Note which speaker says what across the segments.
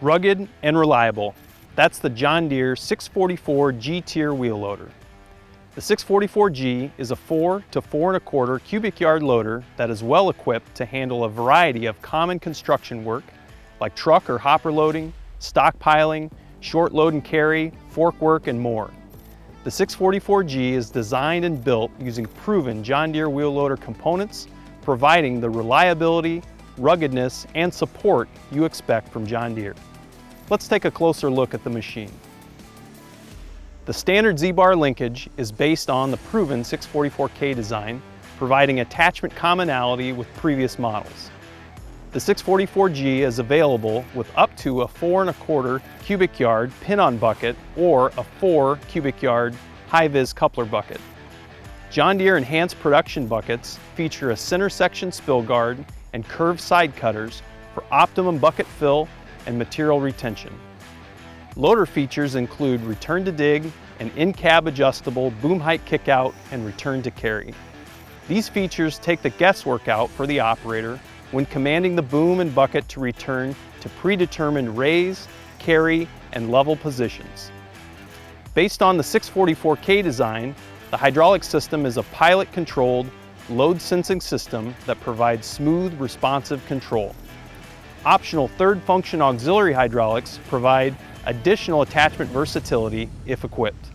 Speaker 1: Rugged and reliable. That's the John Deere 644 G-Tier wheel loader. The 644G is a 4 to 4 1/4 cubic yard loader that is well equipped to handle a variety of common construction work like truck or hopper loading, stockpiling, short load and carry, fork work, and more. The 644G is designed and built using proven John Deere wheel loader components, providing the reliability, ruggedness, and support you expect from John Deere. Let's take a closer look at the machine. The standard Z-bar linkage is based on the proven 644K design, providing attachment commonality with previous models. The 644G is available with up to a 4 1/4 cubic yard pin-on bucket or a 4 cubic yard high-vis coupler bucket. John Deere enhanced production buckets feature a center section spill guard and curved side cutters for optimum bucket fill and material retention. Loader features include return to dig, an in-cab adjustable boom height kickout, and return to carry. These features take the guesswork out for the operator when commanding the boom and bucket to return to predetermined raise, carry, and level positions. Based on the 644K design, the hydraulic system is a pilot-controlled, load-sensing system that provides smooth, responsive control. Optional third function auxiliary hydraulics provide additional attachment versatility if equipped.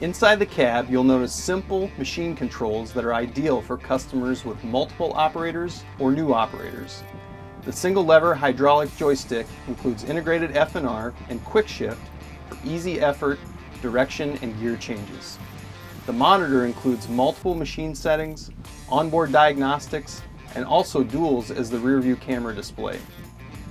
Speaker 1: Inside the cab, you'll notice simple machine controls that are ideal for customers with multiple operators or new operators. The single lever hydraulic joystick includes integrated F&R and quick shift for easy effort, direction, and gear changes. The monitor includes multiple machine settings, onboard diagnostics, and also duals as the rear view camera display.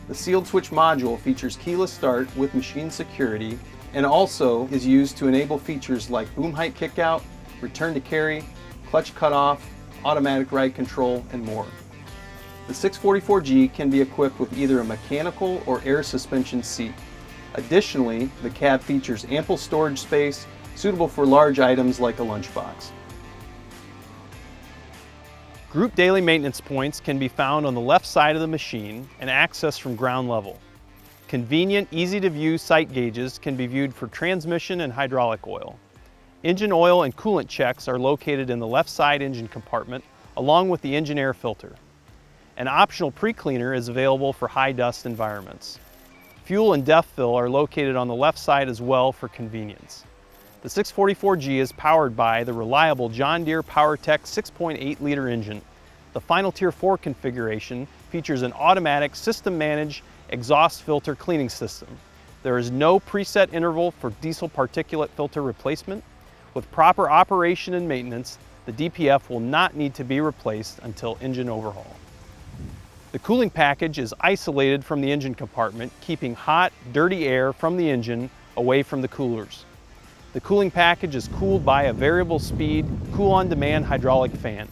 Speaker 1: The sealed switch module features keyless start with machine security and also is used to enable features like boom height kickout, return to carry, clutch cutoff, automatic ride control, and more. The 644G can be equipped with either a mechanical or air suspension seat. Additionally, the cab features ample storage space suitable for large items like a lunchbox. Group daily maintenance points can be found on the left side of the machine and accessed from ground level. Convenient, easy-to-view sight gauges can be viewed for transmission and hydraulic oil. Engine oil and coolant checks are located in the left side engine compartment, along with the engine air filter. An optional pre-cleaner is available for high dust environments. Fuel and depth fill are located on the left side as well for convenience. The 644G is powered by the reliable John Deere PowerTech 6.8-liter engine. The Final Tier 4 configuration features an automatic system-managed exhaust filter cleaning system. There is no preset interval for diesel particulate filter replacement. With proper operation and maintenance, the DPF will not need to be replaced until engine overhaul. The cooling package is isolated from the engine compartment, keeping hot, dirty air from the engine away from the coolers. The cooling package is cooled by a variable speed, cool-on-demand hydraulic fan.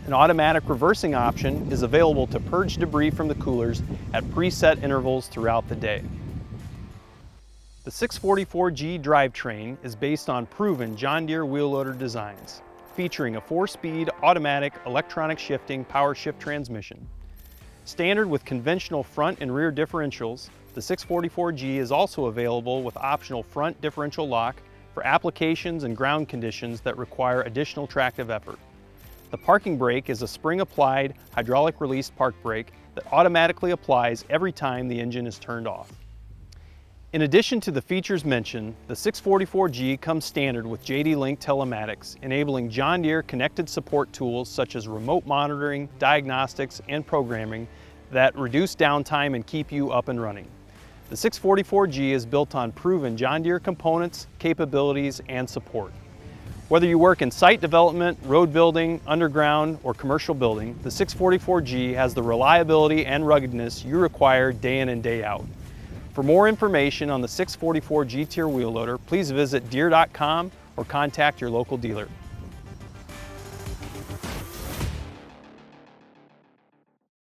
Speaker 1: An automatic reversing option is available to purge debris from the coolers at preset intervals throughout the day. The 644G drivetrain is based on proven John Deere wheel loader designs, featuring a 4-speed automatic electronic shifting PowerShift transmission. Standard with conventional front and rear differentials, the 644G is also available with optional front differential lock for applications and ground conditions that require additional tractive effort. The parking brake is a spring-applied hydraulic release park brake that automatically applies every time the engine is turned off. In addition to the features mentioned, the 644G comes standard with JD Link telematics, enabling John Deere connected support tools such as remote monitoring, diagnostics, and programming that reduce downtime and keep you up and running. The 644G is built on proven John Deere components, capabilities, and support. Whether you work in site development, road building, underground, or commercial building, the 644G has the reliability and ruggedness you require day in and day out. For more information on the 644 G-Tier wheel loader, please visit Deere.com or contact your local dealer.